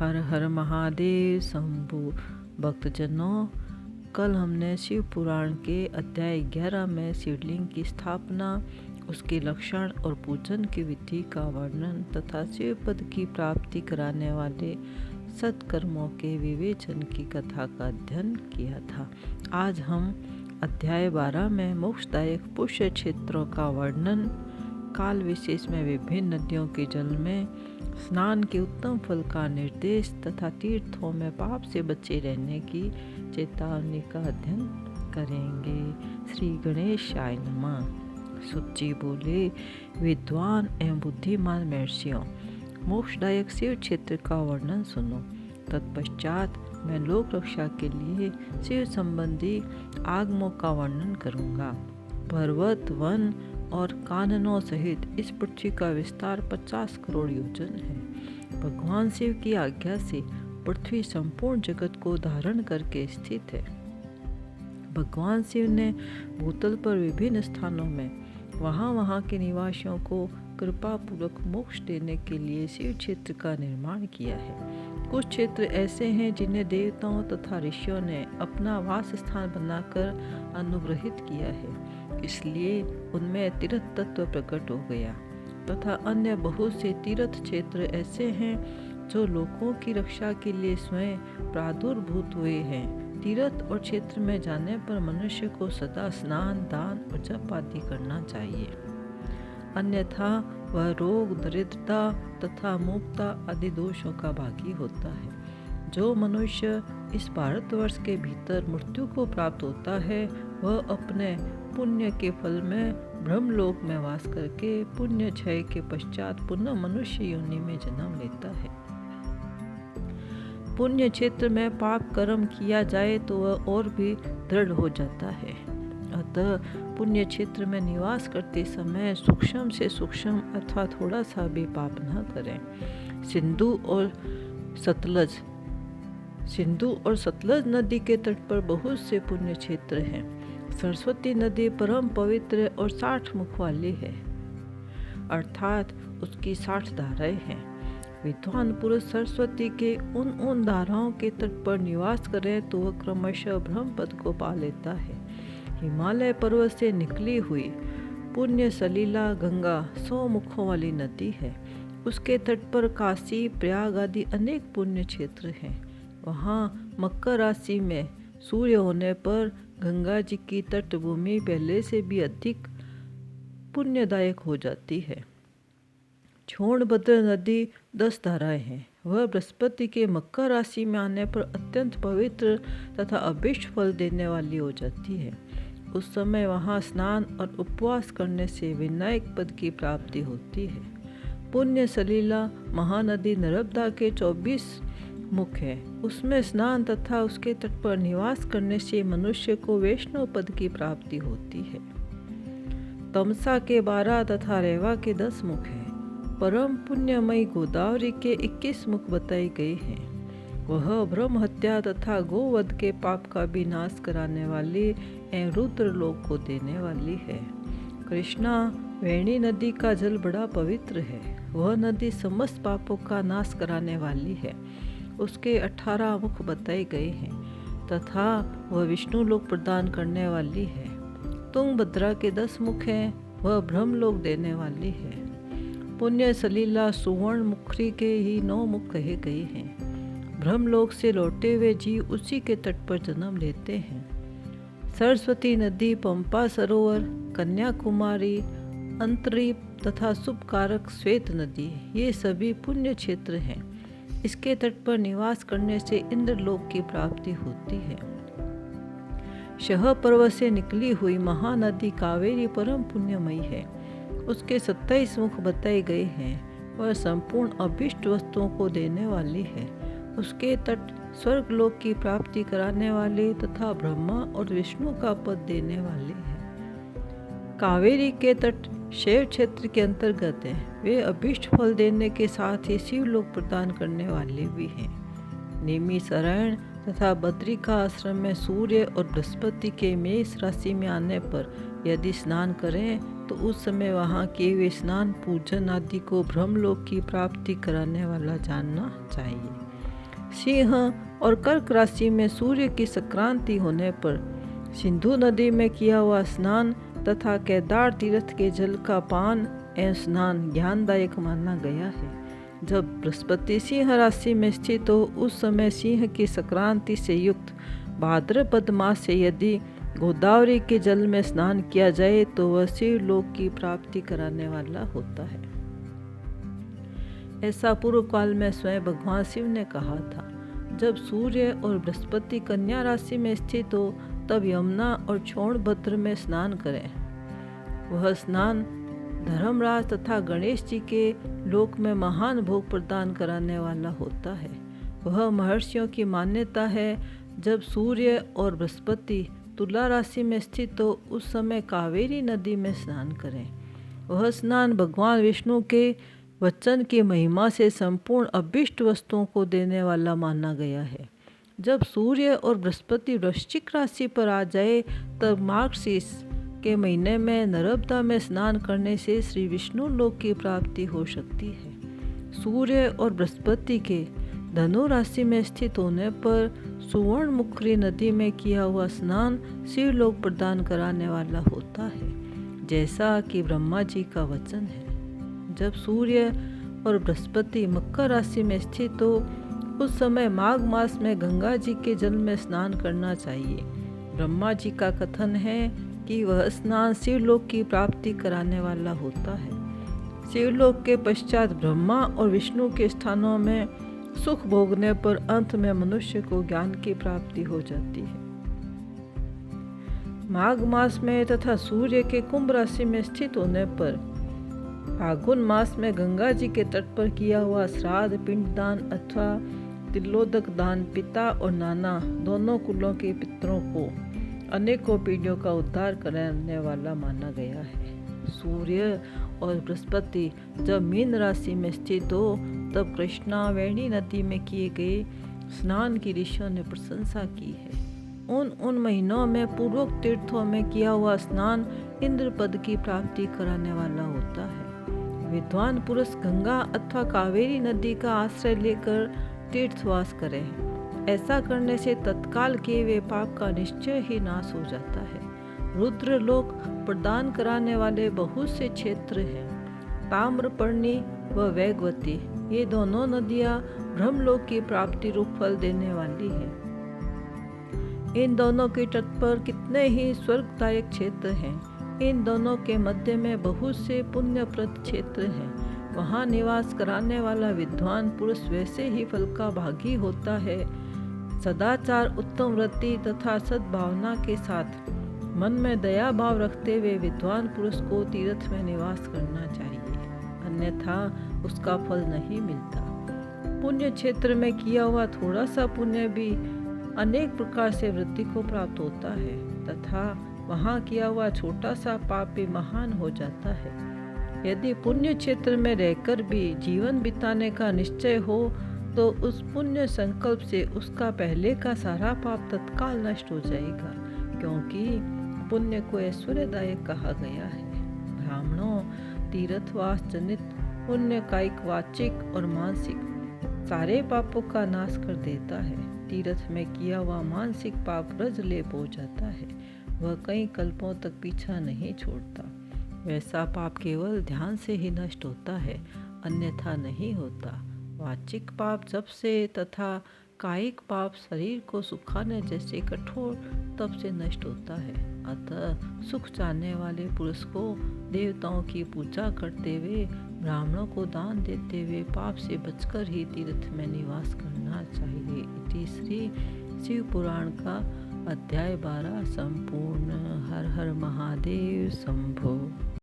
हर हर महादेव शंभु। भक्तजनों, कल हमने शिव पुराण के अध्याय 11 में शिवलिंग की स्थापना, उसके लक्षण और पूजन की विधि का वर्णन तथा शिव पद की प्राप्ति कराने वाले सत्कर्मों के विवेचन की कथा का अध्ययन किया था। आज हम अध्याय 12 में मोक्षदायक पुष्य क्षेत्रों का वर्णन, काल विशेष में विभिन्न नदियों के जल में स्नान के उत्तम फल का निर्देश तथा तीर्थों में पाप से बचे रहने की चेतावनी का अध्ययन करेंगे। श्री गणेशाय नमः। सुत जी बोले, विद्वान एवं बुद्धिमान महर्षियों, मोक्षदायक शिव क्षेत्र का वर्णन सुनो। तत्पश्चात मैं लोक रक्षा के लिए शिव संबंधी आगमों का वर्णन करूंगा। पर्वत, वन और काननों सहित इस पृथ्वी का विस्तार 50 करोड़ योजन है। भगवान शिव की आज्ञा से पृथ्वी संपूर्ण जगत को धारण करके स्थित है। भगवान शिव ने भूतल पर विभिन्न स्थानों में वहाँ के निवासियों को कृपा पूर्वक मोक्ष देने के लिए शिव क्षेत्र का निर्माण किया है। कुछ क्षेत्र ऐसे हैं जिन्हें देवताओं तथा ऋषियों ने अपना वास स्थान बनाकर अनुग्रहित किया है, इसलिए उनमें तीर्थ तत्व प्रकट हो गया। तथा अन्य बहुत से तीर्थ क्षेत्र ऐसे हैं जो लोगों की रक्षा के लिए स्वयं प्रादुर्भूत हुए हैं। तीर्थ और क्षेत्र में जाने पर मनुष्य को सदा स्नान, दान और जप आदि करना चाहिए, अन्यथा वह रोग, दरिद्रता तथा मुक्ता आदि दोषों का भागी होता है। जो मनुष्य इस भारतवर्ष के भीतर मृत्यु को प्राप्त होता है, वह अपने पुण्य के फल में ब्रह्मलोक में वास करके पुण्य क्षय के पश्चात पुनः मनुष्य योनि में जन्म लेता है। पुण्य क्षेत्र में पाप कर्म किया जाए तो वह और भी दृढ़ हो जाता है। अतः पुण्य क्षेत्र में निवास करते समय सूक्ष्म से सूक्ष्म अथवा थोड़ा सा भी पाप न करें। सिंधु और सतलज नदी के तट पर बहुत से पुण्य क्षेत्र हैं। सरस्वती नदी परम पवित्र और 60 मुख वाली है, अर्थात उसकी 60 धाराएं हैं। विद्वान पुरुष सरस्वती के उन धाराओं के तट पर निवास करें तो वह क्रमशः ब्रह्म पद को पा लेता है। हिमालय पर्वत से निकली हुई पुण्य सलीला गंगा 100 मुखों वाली नदी है। उसके तट पर काशी, प्रयाग आदि अनेक पुण्य क्षेत्र हैं। वहाँ मकर राशि में सूर्य होने पर गंगा जी की तटभूमि पहले से भी अधिक पुण्यदायक हो जाती है। छोड़भद्र नदी 10 धाराएं हैं। वह बृहस्पति के मकर राशि में आने पर अत्यंत पवित्र तथा अभीष्ट फल देने वाली हो जाती है। उस समय वहाँ स्नान और उपवास करने से विनायक पद की प्राप्ति होती है। पुण्य सलीला महानदी नर्मदा के 24 मुख है। उसमें स्नान तथा उसके तट पर निवास करने से मनुष्य को वैष्णव पद की प्राप्ति होती है। तमसा के 12 तथा रेवा के 10 मुख हैं। परम पुण्यमयी गोदावरी के 21 मुख बताए गए हैं। वह ब्रह्म हत्या तथा गोवध के पाप का भी नाश कराने वाली एवं रुद्र लोक को देने वाली है। कृष्णा वेणी नदी का जल बड़ा पवित्र है। वह नदी समस्त पापों का नाश कराने वाली है। उसके 18 मुख बताए गए हैं तथा वह विष्णु लोक प्रदान करने वाली है। तुंगभद्रा के 10 मुख हैं। वह ब्रह्मलोक देने वाली है। पुण्य सलीला सुवर्ण मुखरी के ही 9 मुख कहे गए हैं। ब्रह्मलोक से लौटे हुए जीव उसी के तट पर जन्म लेते हैं। सरस्वती नदी, पंपा सरोवर, कन्याकुमारी, अंतरीप तथा शुभकारक श्वेत नदी, ये सभी पुण्य क्षेत्र हैं। इसके तट पर निवास करने से इंद्रलोक की प्राप्ति होती है। शह पर्वत से निकली हुई महानदी कावेरी परम पुण्यमयी है। उसके 27 मुख बताए गए हैं। वह संपूर्ण अभीष्ट वस्तुओं को देने वाली है। उसके तट स्वर्गलोक की प्राप्ति कराने वाले तथा ब्रह्मा और विष्णु का पद देने वाले हैं। कावेरी के तट शैव क्षेत्र के अंतर्गत हैं। वे अभीष्ट फल देने के साथ ही शिवलोक प्रदान करने वाले भी हैं। नेमी सरायण तथा बद्रिका आश्रम में सूर्य और बृहस्पति के मेष राशि में आने पर यदि स्नान करें तो उस समय वहाँ किए हुए स्नान, पूजन आदि को ब्रह्मलोक की प्राप्ति कराने वाला जानना चाहिए। सिंह और कर्क राशि में सूर्य की संक्रांति होने पर सिंधु नदी में किया हुआ स्नान तथा केदार तीर्थ के जल का पान एवं स्नान ज्ञानदायक माना गया है। जब बृहस्पति सिंह राशि में स्थित हो उस समय सिंह की संक्रांति से युक्त भाद्रपद मास से यदि गोदावरी के जल में स्नान किया जाए तो वह शिवलोक की प्राप्ति कराने वाला होता है। ऐसा पूर्व काल में स्वयं भगवान शिव ने कहा था। जब सूर्य और बृहस्पति कन्या राशि में स्थित हो तब यमुना और छोणभद्र में स्नान करें। वह स्नान धर्मराज तथा गणेश जी के लोक में महान भोग प्रदान कराने वाला होता है। वह महर्षियों की मान्यता है जब सूर्य और बृहस्पति तुला राशि में स्थित हो उस समय कावेरी नदी में स्नान करें। वह स्नान भगवान विष्णु के वचन की महिमा से संपूर्ण अभीष्ट वस्तुओं को देने वाला माना गया है। जब सूर्य और बृहस्पति वृश्चिक राशि पर आ जाए तब मार्गशीर्ष के महीने में नर्मदा में स्नान करने से श्री विष्णु लोक की प्राप्ति हो सकती है। सूर्य और बृहस्पति के धनु राशि में स्थित होने पर सुवर्णमुखी नदी में किया हुआ स्नान शिवलोक प्रदान कराने वाला होता है, जैसा कि ब्रह्मा जी का वचन है। जब सूर्य और बृहस्पति मकर राशि में स्थित हो उस समय माघ मास में गंगा जी के जल में स्नान करना चाहिए। ब्रह्मा जी का कथन है कि वह स्नान शिवलोक की प्राप्ति कराने वाला होता है। शिवलोक के पश्चात ब्रह्मा और विष्णु के स्थानों में सुख भोगने पर अंत में मनुष्य को ज्ञान की प्राप्ति हो जाती है। माघ मास में तथा सूर्य के कुंभ राशि में स्थित होने पर फागुन मास में गंगा जी के तट पर किया हुआ श्राद्ध, पिंडदान अथवा तिलोदक दान पिता और नाना दोनों कुलों के पितरों को अनेकों पीढ़ियों का उद्धार कराने वाला माना गया है। सूर्य और बृहस्पति जब मीन राशि में स्थित हो तब कृष्णा वेणी नदी में किए गए स्नान की ऋषियों ने प्रशंसा की है। उन महीनों में पूर्वोक्त तीर्थों में किया हुआ स्नान इंद्र पद की प्राप्ति कराने वाला होता है। विद्वान पुरुष गंगा अथवा कावेरी नदी का आश्रय लेकर तीर्थवास करें। ऐसा करने से तत्काल के वे पाप का निश्चय ही नाश हो जाता है। रुद्र लोक प्रदान कराने वाले बहुत से क्षेत्र हैं। ताम्रपर्णी व वेगवती ये दोनों नदियां ब्रह्मलोक की प्राप्ति रूप फल देने वाली है। इन दोनों के तट पर कितने ही स्वर्गदायक क्षेत्र हैं। इन दोनों के मध्य में बहुत से पुण्यप्रद क्षेत्र हैं। वहाँ निवास कराने वाला विद्वान पुरुष वैसे ही फल का भागी होता है। सदाचार, उत्तम वृत्ति तथा सद्भावना के साथ मन में दया भाव रखते हुए विद्वान पुरुष को तीर्थ में निवास करना चाहिए, अन्यथा उसका फल नहीं मिलता। पुण्य क्षेत्र में किया हुआ थोड़ा सा पुण्य भी अनेक प्रकार से वृद्धि को प्राप्त होता है तथा वहाँ किया हुआ छोटा सा पाप भी महान हो जाता है। यदि पुण्य क्षेत्र में रहकर भी जीवन बिताने का निश्चय हो तो उस पुण्य संकल्प से उसका पहले का सारा पाप तत्काल नष्ट हो जाएगा, क्योंकि पुण्य को ऐश्वर्यदायक कहा गया है। ब्राह्मणों, तीर्थवास जनित पुण्य कायिक, वाचिक और मानसिक सारे पापों का नाश कर देता है। तीर्थ में किया हुआ मानसिक पाप रजलेप हो जाता है, वह कई कल्पों तक पीछा नहीं छोड़ता। वैसा पाप केवल ध्यान से ही नष्ट होता है, अन्यथा नहीं होता। वाचिक पाप जप से तथा कायिक पाप शरीर को सुखाने जैसे कठोर तप से नष्ट होता है। अतः सुख चाहने वाले पुरुष को देवताओं की पूजा करते हुए, ब्राह्मणों को दान देते हुए पाप से बचकर ही तीर्थ में निवास करना चाहिए। इति श्री शिव पुराण का अध्याय 12 संपूर्ण। हर हर महादेव शंभो।